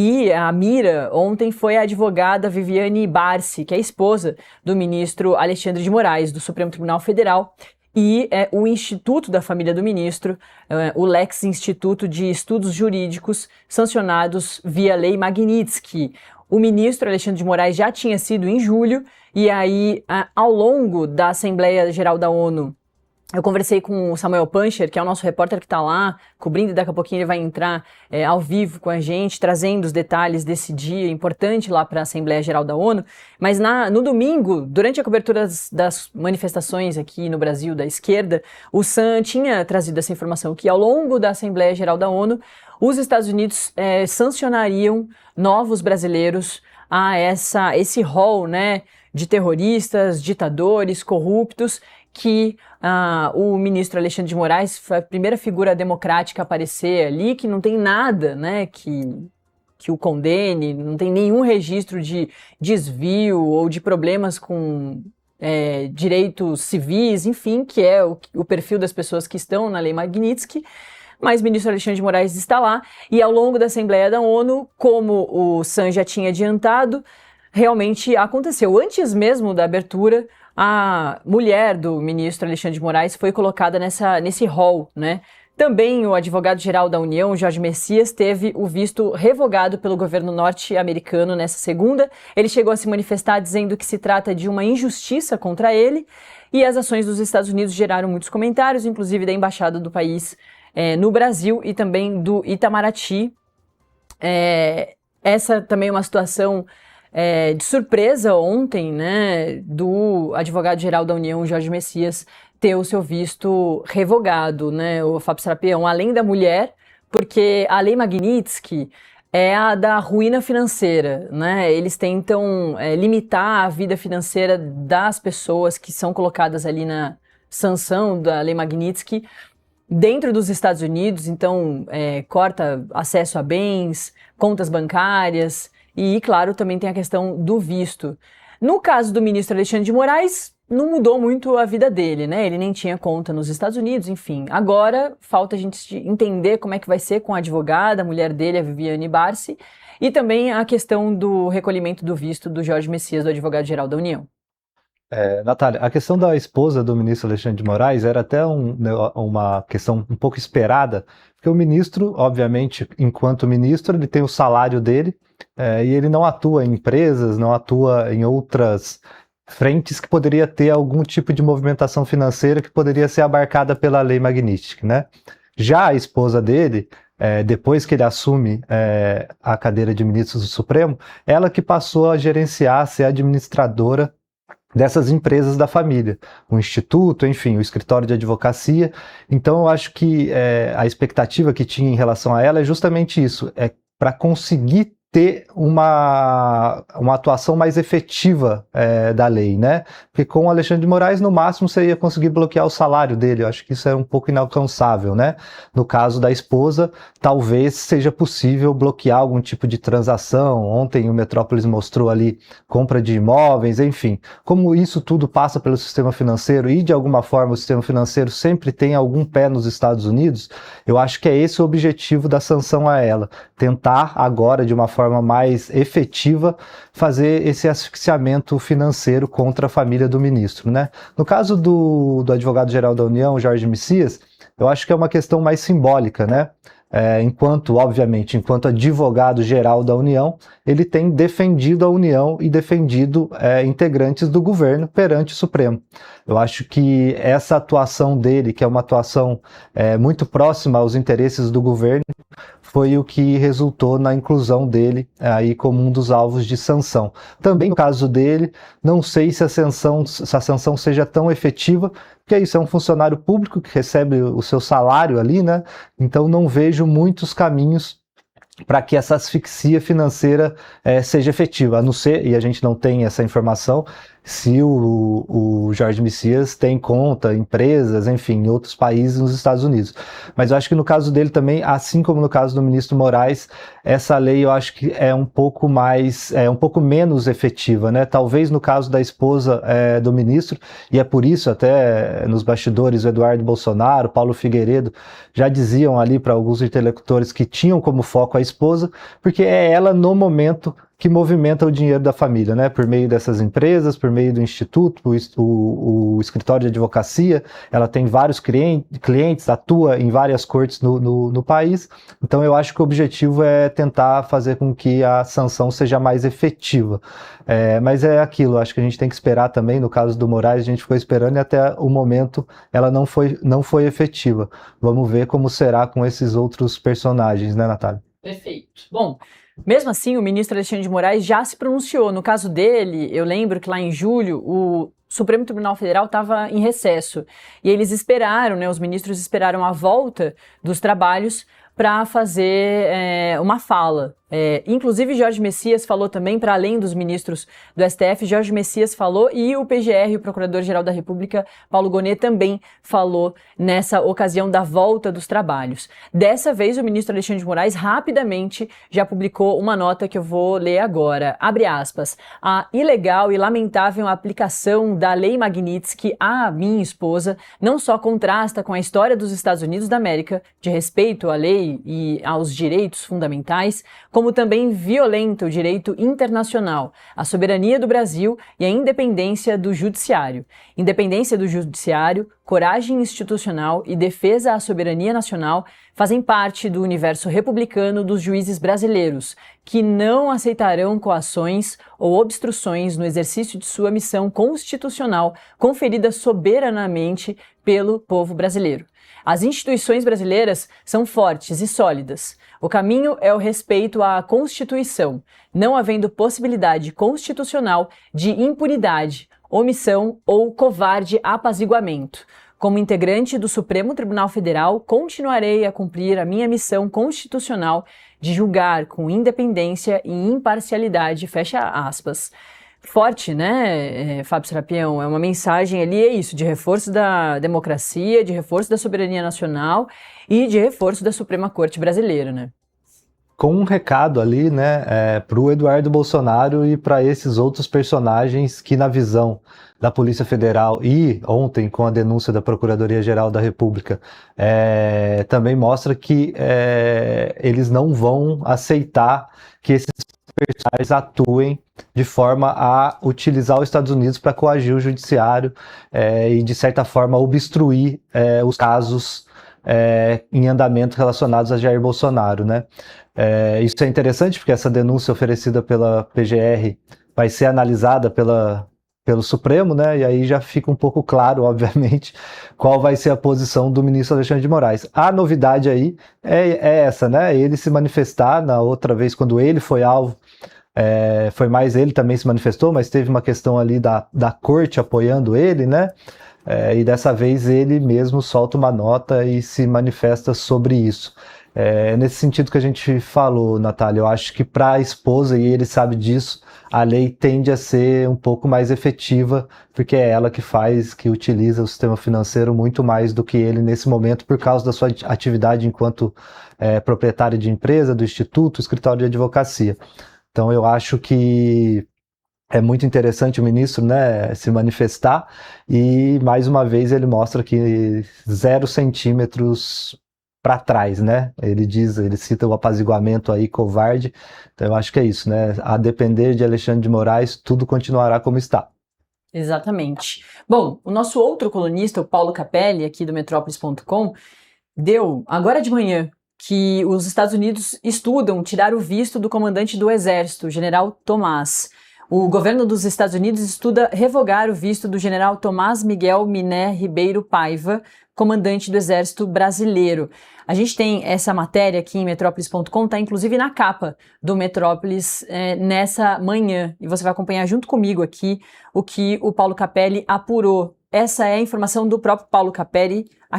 E a mira ontem foi a advogada Viviane Barsi, que é esposa do ministro Alexandre de Moraes, do Supremo Tribunal Federal, e o Instituto da Família do Ministro, o Lex Instituto de Estudos Jurídicos, sancionados via Lei Magnitsky. O ministro Alexandre de Moraes já tinha sido em julho, e aí, ao longo da Assembleia Geral da ONU, eu conversei com o Samuel Pancher, que é o nosso repórter que está lá, cobrindo, e daqui a pouquinho ele vai entrar ao vivo com a gente, trazendo os detalhes desse dia importante lá para a Assembleia Geral da ONU. Mas no domingo, durante a cobertura das manifestações aqui no Brasil da esquerda, o Sam tinha trazido essa informação, que ao longo da Assembleia Geral da ONU, os Estados Unidos sancionariam novos brasileiros a esse rol, né, de terroristas, ditadores, corruptos, que o ministro Alexandre de Moraes foi a primeira figura democrática a aparecer ali, que não tem nada, né, que o condene, não tem nenhum registro de desvio ou de problemas com direitos civis, enfim, que é o perfil das pessoas que estão na Lei Magnitsky. Mas o ministro Alexandre de Moraes está lá, e ao longo da Assembleia da ONU, como o Sam já tinha adiantado, realmente aconteceu. Antes mesmo da abertura, a mulher do ministro Alexandre de Moraes foi colocada nesse rol, né? Também o advogado-geral da União, Jorge Messias, teve o visto revogado pelo governo norte-americano nessa segunda. Ele chegou a se manifestar dizendo que se trata de uma injustiça contra ele, e as ações dos Estados Unidos geraram muitos comentários, inclusive da embaixada do país no Brasil e também do Itamaraty. Essa também é uma situação de surpresa ontem, né, do advogado-geral da União, Jorge Messias, ter o seu visto revogado, né, o Fábio Serapião, além da mulher, porque a Lei Magnitsky é a da ruína financeira, né, eles tentam limitar a vida financeira das pessoas que são colocadas ali na sanção da Lei Magnitsky dentro dos Estados Unidos, então corta acesso a bens, contas bancárias. E, claro, também tem a questão do visto. No caso do ministro Alexandre de Moraes, não mudou muito a vida dele, né? Ele nem tinha conta nos Estados Unidos, enfim. Agora, falta a gente entender como é que vai ser com a advogada, a mulher dele, a Viviane Barsi, e também a questão do recolhimento do visto do Jorge Messias, do advogado-geral da União. Natália, a questão da esposa do ministro Alexandre de Moraes era até uma questão um pouco esperada, porque o ministro, obviamente, enquanto ministro, ele tem o salário dele, e ele não atua em empresas, não atua em outras frentes que poderia ter algum tipo de movimentação financeira que poderia ser abarcada pela Lei Magnitsky, né? Já a esposa dele, depois que ele assume a cadeira de ministro do Supremo, ela que passou a gerenciar, a ser administradora dessas empresas da família, o instituto, enfim, o escritório de advocacia. Então eu acho que a expectativa que tinha em relação a ela é justamente isso, para conseguir ter uma atuação mais efetiva da lei, né? Porque com o Alexandre de Moraes, no máximo, você ia conseguir bloquear o salário dele. Eu acho que isso é um pouco inalcançável, né? No caso da esposa, talvez seja possível bloquear algum tipo de transação. Ontem o Metrópolis mostrou ali compra de imóveis, enfim. Como isso tudo passa pelo sistema financeiro e, de alguma forma, o sistema financeiro sempre tem algum pé nos Estados Unidos, eu acho que é esse o objetivo da sanção a ela. Tentar agora, de uma forma mais efetiva, fazer esse asfixiamento financeiro contra a família do ministro, né? No caso do advogado-geral da União, Jorge Messias, eu acho que é uma questão mais simbólica, né? Enquanto advogado-geral da União, ele tem defendido a União e defendido integrantes do governo perante o Supremo. Eu acho que essa atuação dele, que é uma atuação muito próxima aos interesses do governo, foi o que resultou na inclusão dele aí como um dos alvos de sanção. Também no caso dele, não sei se a sanção seja tão efetiva, porque isso é um funcionário público que recebe o seu salário ali, né? Então não vejo muitos caminhos para que essa asfixia financeira seja efetiva, a não ser, e a gente não tem essa informação, se o Jorge Messias tem conta, empresas, enfim, em outros países nos Estados Unidos. Mas eu acho que no caso dele também, assim como no caso do ministro Moraes, essa lei eu acho que é um pouco menos efetiva, né? Talvez no caso da esposa do ministro, e é por isso até nos bastidores o Eduardo Bolsonaro, Paulo Figueiredo já diziam ali para alguns interlocutores que tinham como foco a esposa, porque é ela no momento que movimenta o dinheiro da família, né? Por meio dessas empresas, por meio do instituto, o escritório de advocacia, ela tem vários clientes, atua em várias cortes no país, então eu acho que o objetivo é tentar fazer com que a sanção seja mais efetiva. Mas é aquilo, acho que a gente tem que esperar também, no caso do Moraes, a gente ficou esperando e até o momento ela não foi efetiva. Vamos ver como será com esses outros personagens, né, Natália? Perfeito. Bom, mesmo assim, o ministro Alexandre de Moraes já se pronunciou. No caso dele, eu lembro que lá em julho, o Supremo Tribunal Federal estava em recesso. E eles esperaram, né, os ministros esperaram a volta dos trabalhos para fazer uma fala. Inclusive, Jorge Messias falou também, para além dos ministros do STF, Jorge Messias falou e o PGR, o Procurador-Geral da República, Paulo Gonet, também falou nessa ocasião da volta dos trabalhos. Dessa vez, o ministro Alexandre de Moraes rapidamente já publicou uma nota que eu vou ler agora. Abre aspas. A ilegal e lamentável aplicação da Lei Magnitsky à minha esposa não só contrasta com a história dos Estados Unidos da América, de respeito à lei e aos direitos fundamentais, como também violenta o direito internacional, a soberania do Brasil e a independência do judiciário. Independência do judiciário, coragem institucional e defesa à soberania nacional fazem parte do universo republicano dos juízes brasileiros, que não aceitarão coações ou obstruções no exercício de sua missão constitucional conferida soberanamente pelo povo brasileiro. As instituições brasileiras são fortes e sólidas. O caminho é o respeito à Constituição, não havendo possibilidade constitucional de impunidade, omissão ou covarde apaziguamento. Como integrante do Supremo Tribunal Federal, continuarei a cumprir a minha missão constitucional de julgar com independência e imparcialidade, fecha aspas. Forte, né, Fábio Serapião? É uma mensagem ali, é isso, de reforço da democracia, de reforço da soberania nacional e de reforço da Suprema Corte brasileira, né? Com um recado ali, né, para o Eduardo Bolsonaro e para esses outros personagens que, na visão da Polícia Federal e ontem com a denúncia da Procuradoria-Geral da República, também mostra que eles não vão aceitar que esses personagens atuem de forma a utilizar os Estados Unidos para coagir o judiciário e, de certa forma, obstruir os casos em andamento relacionados a Jair Bolsonaro, né? Isso é interessante porque essa denúncia oferecida pela PGR vai ser analisada pelo Supremo, né? E aí já fica um pouco claro, obviamente, qual vai ser a posição do ministro Alexandre de Moraes. A novidade aí é essa, né? Ele se manifestar na outra vez, quando ele foi alvo, foi mais ele também se manifestou, mas teve uma questão ali da corte apoiando ele, né? E dessa vez ele mesmo solta uma nota e se manifesta sobre isso. Nesse sentido que a gente falou, Natália, eu acho que para a esposa, e ele sabe disso, a lei tende a ser um pouco mais efetiva, porque é ela que utiliza o sistema financeiro muito mais do que ele nesse momento, por causa da sua atividade enquanto proprietária de empresa, do instituto, escritório de advocacia. Então eu acho que é muito interessante o ministro, né, se manifestar, e mais uma vez ele mostra que 0 centímetros para trás, né? Ele cita o apaziguamento aí covarde. Então eu acho que é isso, né? A depender de Alexandre de Moraes, tudo continuará como está. Exatamente. Bom, o nosso outro colunista, o Paulo Capelli, aqui do Metrópolis.com, deu agora de manhã que os Estados Unidos estudam tirar o visto do comandante do Exército, o general Tomás. O governo dos Estados Unidos estuda revogar o visto do general Tomás Miguel Miné Ribeiro Paiva, comandante do Exército Brasileiro. A gente tem essa matéria aqui em Metrópolis.com, está inclusive na capa do Metrópolis nessa manhã. E você vai acompanhar junto comigo aqui o que o Paulo Capelli apurou. Essa é a informação do próprio Paulo Capelli